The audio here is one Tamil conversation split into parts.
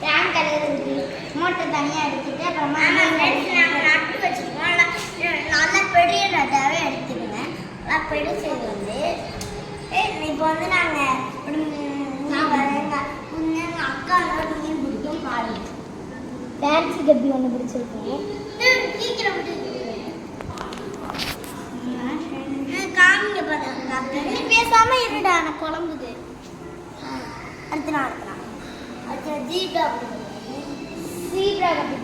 டேங்க் கழுவுறதுக்கு மோட்டர் தனியாக எடுத்துட்டு அப்புறமா நாங்கள் நட்டு வச்சுருக்கோம். நல்லா பெரிய நட்டாவே எடுத்துக்குவேன். நல்லா பெருசு வந்து இப்போ வந்து நாங்கள் எங்கள் அக்கா மீன் பிடிக்கும் பாடு டான்ஸு கப்பி ஒன்று பிடிச்சிருக்கோம். சீக்கிரம் காமிங்க பாருங்க. பேசாமல் இருடா எனக்கு குழம்புது. அடுத்த ஜீப்ரா ஜீப்ரா கப்பி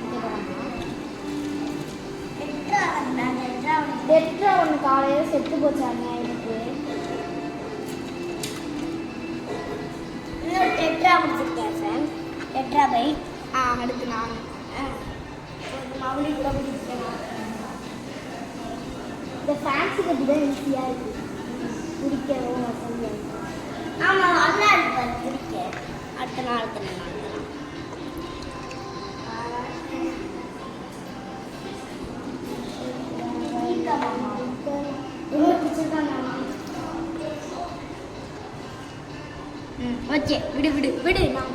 டெட்ரா ஒன்று காலையில் செத்து போச்சாங்க. எனக்கு இன்னொரு டெட்ரா முடிச்சிருக்கேன் சார். டெட்ரா பை அடுத்து நான் மவுளி கூட பிடிச்சிருக்கேன். இந்த ஃபேன்சி கட்டி தான் ஈஸியாக இருக்குது பிடிக்கவும் வசதியாக இருக்குது. ஆமாம் நல்லா இருப்பார் பிடிக்க. அடுத்த நாள் ஓகே விடு விடு விடு. நான்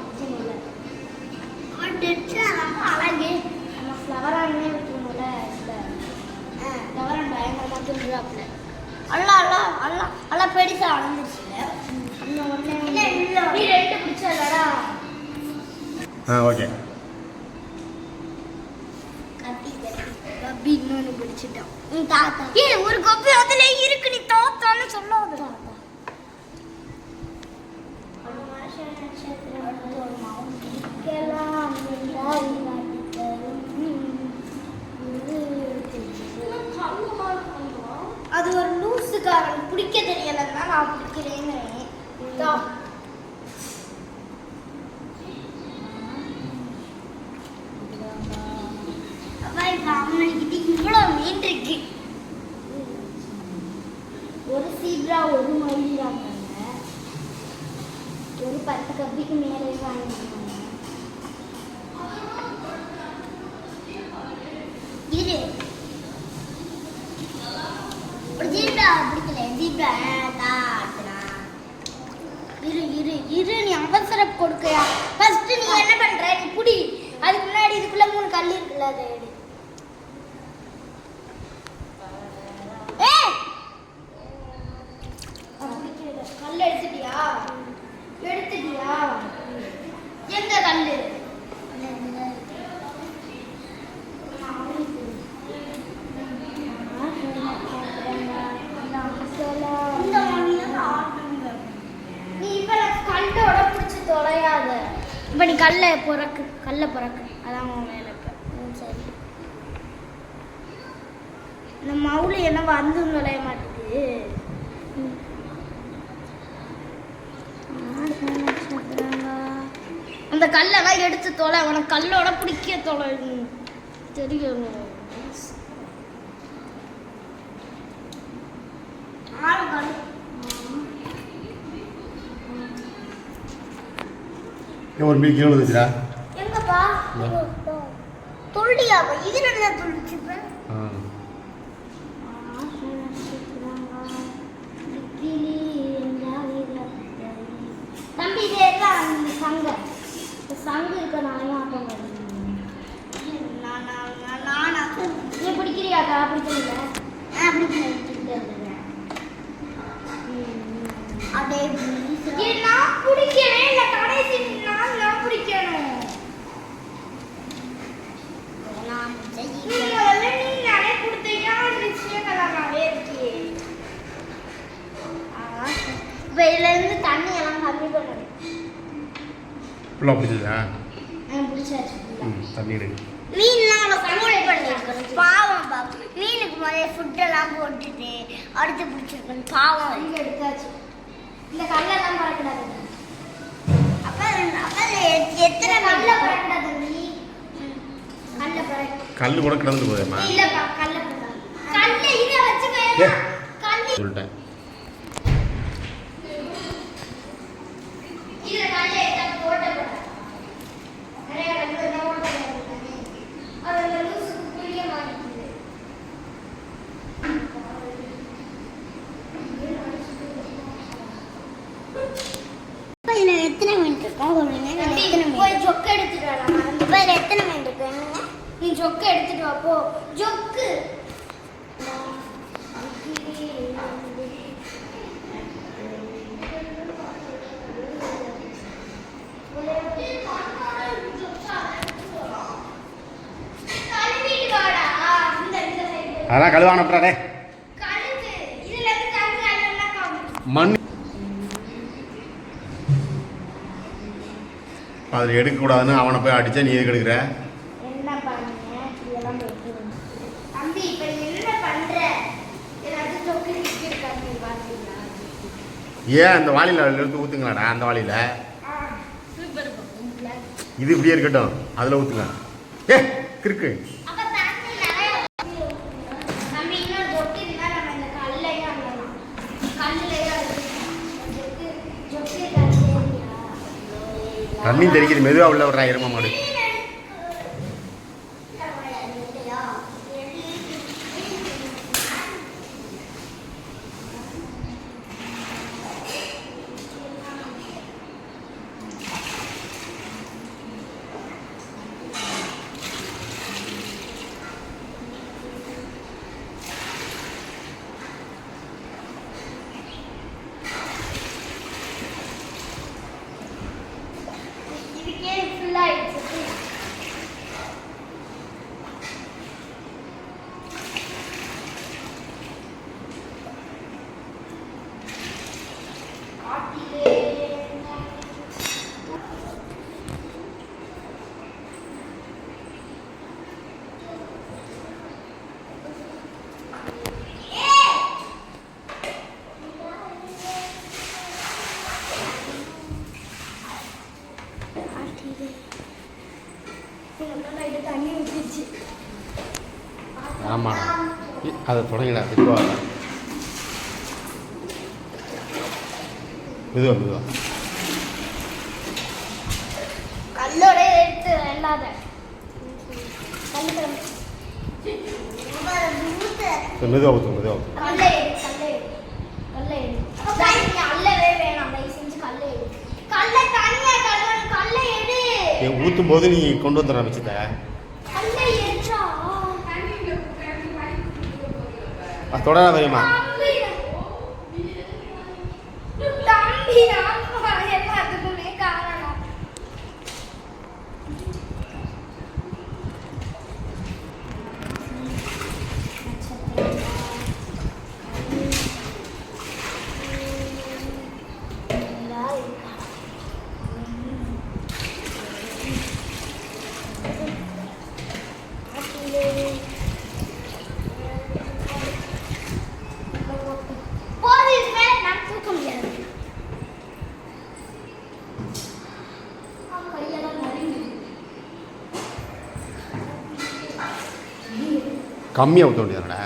அழகு நம்ம ஃப்ளவரானே விட்டுருந்தோம்ல. ஃப்ளவரான் பயங்கரமாக தூண்டுறாப்புல. அல்லா அல்லா அல்லா அல்லா பெருசாக வளர்ந்துருச்சுல. நீ ரெண்டு பிடிச்சலடா. ஓகே கப்பி இன்னொன்று பிடிச்சிட்டோம். தாத்தா ஒரு கப்பி அதுல இருக்கு. நீ தாத்தான்னு சொல்லாத. அது ஒரு லூசுக்காரன் பிடிக்க தெரியலன்னா நான் பிடிக்கிறேன்னு. அவனுக்கிட்ட இவ்வளோ மீன் இருக்கு. ஒரு சீப்ரா ஒரு மயில் வாங்கினாங்க. ஒரு 10 கப்பிக்கு மேலே வாங்கினாங்க. இரு ஒரு ஜீப்ரா பிடிக்கல. ஜீப்ரா தாட்டுனா இரு இரு இரு. நீ அவசரம் கொடுக்கையா? ஃபர்ஸ்ட் நீ என்ன பண்ற? நீ புடி. அதுக்கு முன்னாடி இதுக்குள்ள 3 கல் இருக்குல்ல, அதை எடு. கல் எடுத்துட்டியா? எடுத்துட்டியா? எங்க கல்லு? நீ இப்ப கல்லோட பிடிச்சி தொலையாத. இப்ப நீ கல்ல பொறக்கு. அதான் உன் வேலை. இப்ப சரி. இந்த மவுளி என்ன வந்து நுழைய மாட்டேங்குது. அந்த கல்லெல்லாம் எடுத்து தொலை. உனக்கு கல்லோட பிடிக்க தொலை தெரியணும். ஒரு மீன் கீழே வந்துச்சுடா. எங்கப்பா தொல்டியாப்பா? இது என்ன தொல்டிச்சுப்பேன். தம்பி இது எல்லாம் சங்கு. சங்கு இருக்கனாலையும் ஆட்டம் வருது. நீ பிடிக்கிறியாக்கா? பிடிக்கல. அதே நான் பிடிக்கவே இல்லை. கடைசி நான் பிடிக்கணும். நீ நிறைய கொடுத்தீங்க விஷயங்களாவே இருக்கே. இப்போ இதுல இருந்து தண்ணி எல்லாம் கம்மி பண்ணணும். ஃபுல்லாக பிடிச்சதா? பிடிச்சாச்சு. தண்ணி இருக்கு. மீன்லாம் கூல் பண்ணிருக்கணும். பாவம் பாப்பு. மீனுக்கு முதல்ல ஃபுட்டெல்லாம் போட்டுட்டு அடுத்து பிடிச்சிருக்கணும். பாவம். இங்கே எடுத்தாச்சு. இந்த கல்லெல்லாம் பறக்கூடாது. அப்போ எத்தனை கல்ல பறக்கூடாது? நீ கல்ல பறக்க கல் கூட கிடந்து போதேம்மா. இல்லைப்பா கல்ல பறக்காது. கல்ல இதை வச்சுக்க. கல் சொல்லிட்டேன். இதில் கல்ல எடுத்தா போட்டக்கூடாது. நிறைய கல் தான் போட்டக்கூடாது. அது லூசுக்கு புரிய மாட்டேங்குது. எத்தனை மினிட் போய் ஜொக்கு எடுத்துட்டு வரலாம். இப்போ எத்தனை மீன் இருக்கு? நீ ஜொக்கு எடுத்துட்டு வா போ. ஜொக்கு அதெல்லாம் கழுவானப்படாடே மண் அதில் எடுக்கக்கூடாதுன்னு அவனை போய் அடித்தா நீ எதுக்கு எடுக்கிற? என்ன பண்ணுங்க இதெல்லாம் தம்பி இப்போ என்ன பண்ற? ஏதாவது ஜொக்கு இருக்காங்க பாத்தீங்களா? ஏன் அந்த வாளியில் எடுத்து ஊற்றுங்களாடா? அந்த வாளியில் இது இப்படியே இருக்கட்டும், அதில் ஊற்றுங்க. ஏ கிறுக்கு தண்ணி தெரிக்குது, மெதுவாக உள்ள விட்றா எருமை மாடு. ஆமாம் அதை தொடங்கிடா மெதுவா மெதுவா மெதுவா கல்லோட எடுத்து இல்லாத மெதுவா ஊற்று மெதுவா ஊற்று. கல்லை எடு கல்லை எடு கல்லை எடு. அல்லவே வேணாம், தயவு செஞ்சு கல்லை எடு. கல்லை தனியா கழுவணும், கல்லை எடு. ஊற்றும் போது நீ கொண்டு வந்துடுற மிச்சத்தை. கல்லை எடுறா. தொடரா தெரியுமா? தம்பி எல்லாத்துக்குமே காரணம். கம்மியாக ஊற்ற வேண்டியதானடா?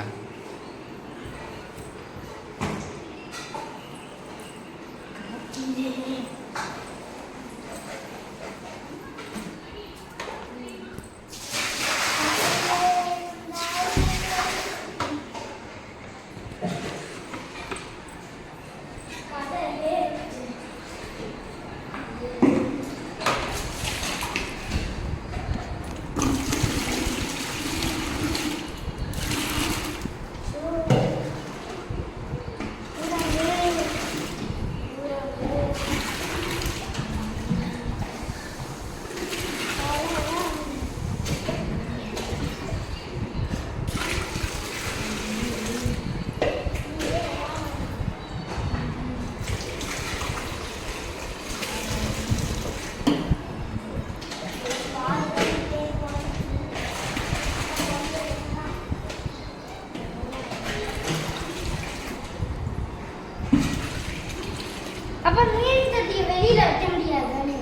அப்ப நீர் தட்டியை வெளியில வைக்க முடியாது,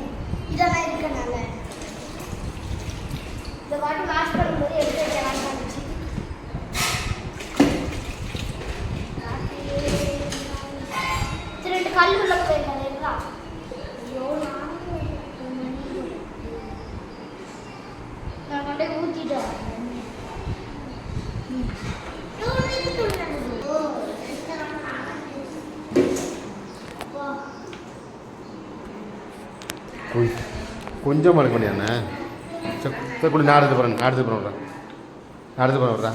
இதெல்லாம் இருக்கனால. இந்த வாட்டி வாஷ் பண்ணும்போது எடுத்து வைக்கலாம் இருந்துச்சு. ரெண்டு கல் உள்ள போயிருக்காங்க எல்லாம். ஐயோ நான் கொண்டே ஊத்திட்டேன். கொஞ்சமாக எடுக்க முடியாண்ணே. சரி கூட நான் எடுத்து போகிறேன். அடுத்து விட்றா.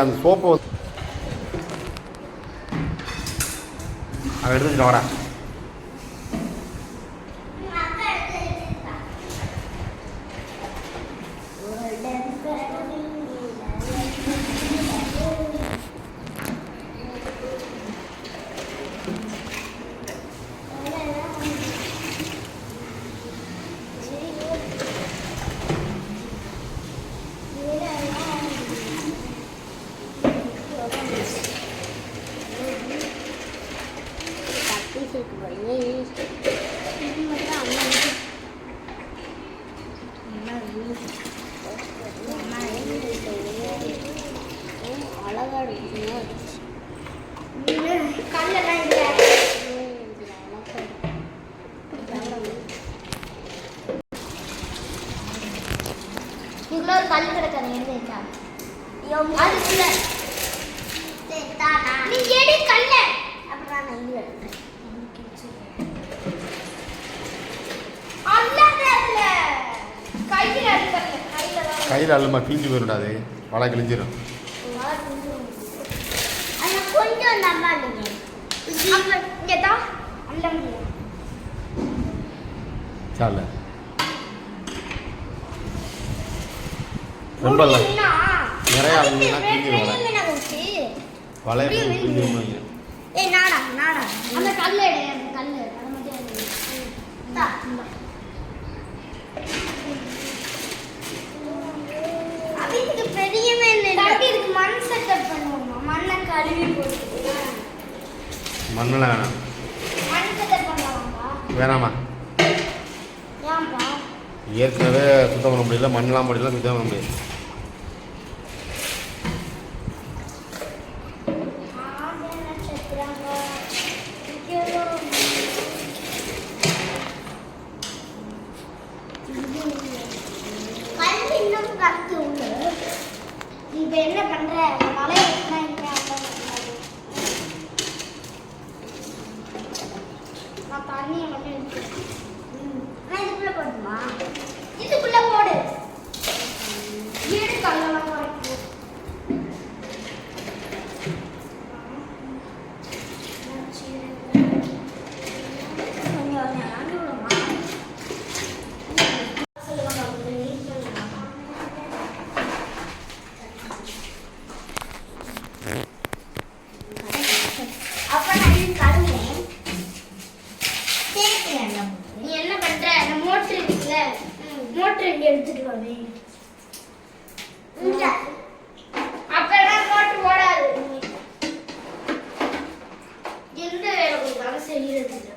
அந்த சோப்பை அதை எடுத்துக்கிட்டு வரா. கல் கிடக்காது எடுத்துட்டா அதுக்குள்ள நீ எடு கல்ல அப்புறம் நான் இங்க கையில் அல்லமா கிழிஞ்சு போயிடாது. வலை கிழிஞ்சிடும். கொஞ்சம் நம்பாதீங்க. சால ரொம்ப நிறைய வலை கிழிஞ்சிடும். ஏய் நாடா அந்த கல்ல எடு. அந்த கல்லு அத மட்டும் அதுக்கு பெரிய மேல இதுக்கு மண் செட்டப் பண்ணுவோம். மண்ணை கழுவி போட்டு மண்ணெல்லாம் வேணாம். மண் செட்டப் பண்ணுவாங்களா? வேணாமா? ஏன்பா? ஏற்கனவே சுத்தம் பண்ண முடியல. மண்ணெல்லாம் முடியல. சுத்தம் பண்ண முடியாது. இப்ப என்ன பண்ற? மழை நான் தண்ணியை மட்டும் எடுத்துக்கிறேன். இதுக்குள்ள போடுமா? இதுக்குள்ள போடு. ஏடு கல்லெல்லாம் குறைக்கும். நீ என்ன பண்ற? அந்த மோட்டர் இருக்குல்ல, மோட்டர் இங்க எடுத்துட்டு வாங்க. அப்பெல்லாம் மோட்டர் ஓடாது. எந்த வேலை கொடுத்தாலும் செய்யறது இல்லை.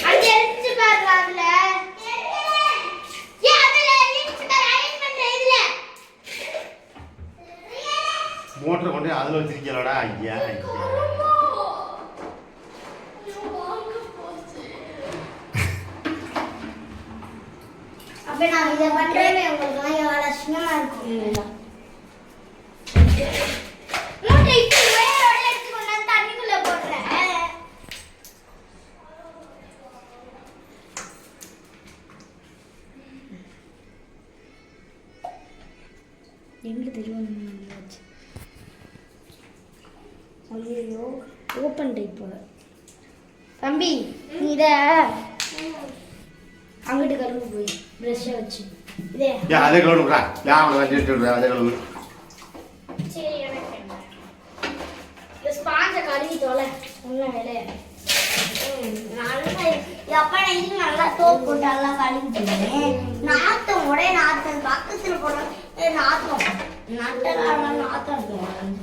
அங்க எடுத்து பாருங்க. மோட்டரை கொண்டு அதில் வச்சிருக்கீங்களா? ஐயா அப்ப நான் இதை பண்றேன். உங்களுக்கு எவ்வளவு அசிங்கமா இருக்கும். மூட்டை இப்ப வேரோட எடுத்து கொண்டு தண்ணிக்குள்ள போடுறேன். எங்க தெரியும்? ஐயோ ஓப்பன் டைப் போல. தம்பி நீ இதை அங்கிட்டு கழுவு போய் ப்ரஷ்ஷை வச்சு இதே அதே கழுவுடா. அதே கழுவு. சரி எனக்கு என்ன ஸ்பாஞ்சை கழுவி தோலை ஒன்றும் வேலையா நல்லா எப்பா நான் இது நல்லா சோப் போட்டு நல்லா கழுவிட்டேன். நாத்தம் ஒரே நாத்தம் பக்கத்தில் போடுற நாத்தம் நட்டெல்லாம் நாத்தம் இருக்கும்.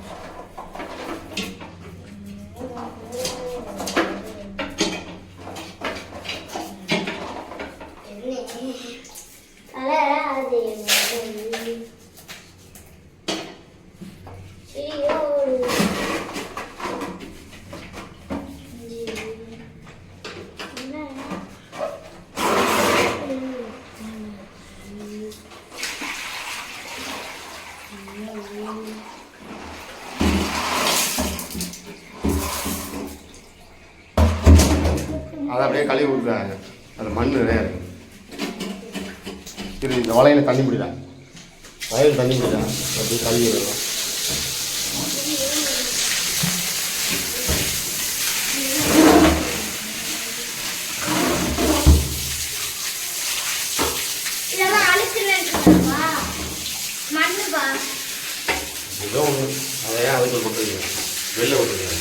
அதை அப்படியே கழுவி விட்டுறாங்க. அது மண் நிறையா இருக்கு. சரி, இந்த வலையில் தண்ணி பிடிடா. வயலில் தண்ணி பிடிடா. அப்படியே கழுவி விடலாம். இதெல்லாம் அழுக்குன்னு இருக்குதாப்பா? மண்ணுப்பா. ஏதோ ஒன்று அதையே அதுக்கு கொட்டுருக்கீங்க, வெளில கொட்டுருக்கீங்க.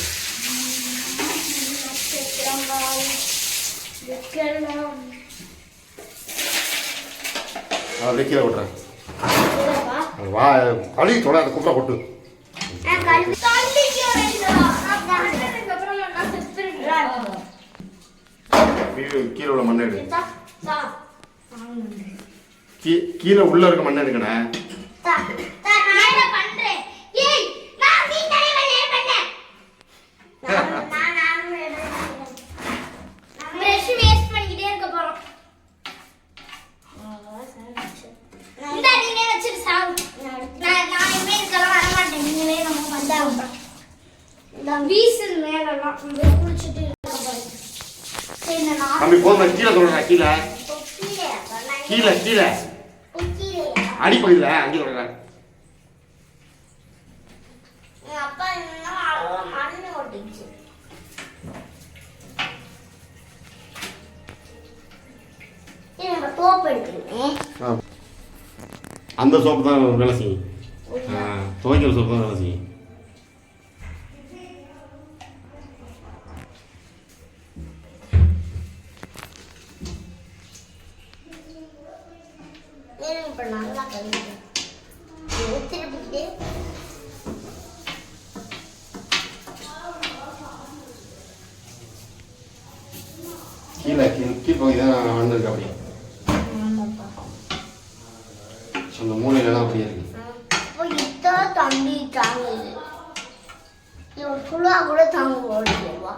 அப்படியே கீழே கொட்டுறேன். வா கழுவி தொட, அதை கூப்பிட்டா கொட்டு. கீழே உள்ள மண்ணை எடு. கீழே உள்ள இருக்க மண்ணை எடுக்கணே. தம்பி போதும், கீழே சொல்றேன். கீழே கீழே கீழே அடிப்பகுதியில் அங்கே சொல்றேன். அப்பா இன்னும் மண்ணு ஓட்டிச்சு. சோப்பு எடுத்துருக்கேன். அந்த சோப்பு தான் வேலை செய்யும். துவைக்கிற சோப்பு தான் வேலை செய்யும். இப்போ நல்லா கழுவிட்டேன். திருப்பிக்கிட்டே கீழே கீழ்ப்பகுதி தான் வந்திருக்கு. அப்படியே அந்த மூலையிலலாம் அப்படியே இருக்கு. இப்போ இத்தனை தம்பி தாங்குது. இவன் ஃபுல்லாக கூட தாங்க ஓடிடுவா.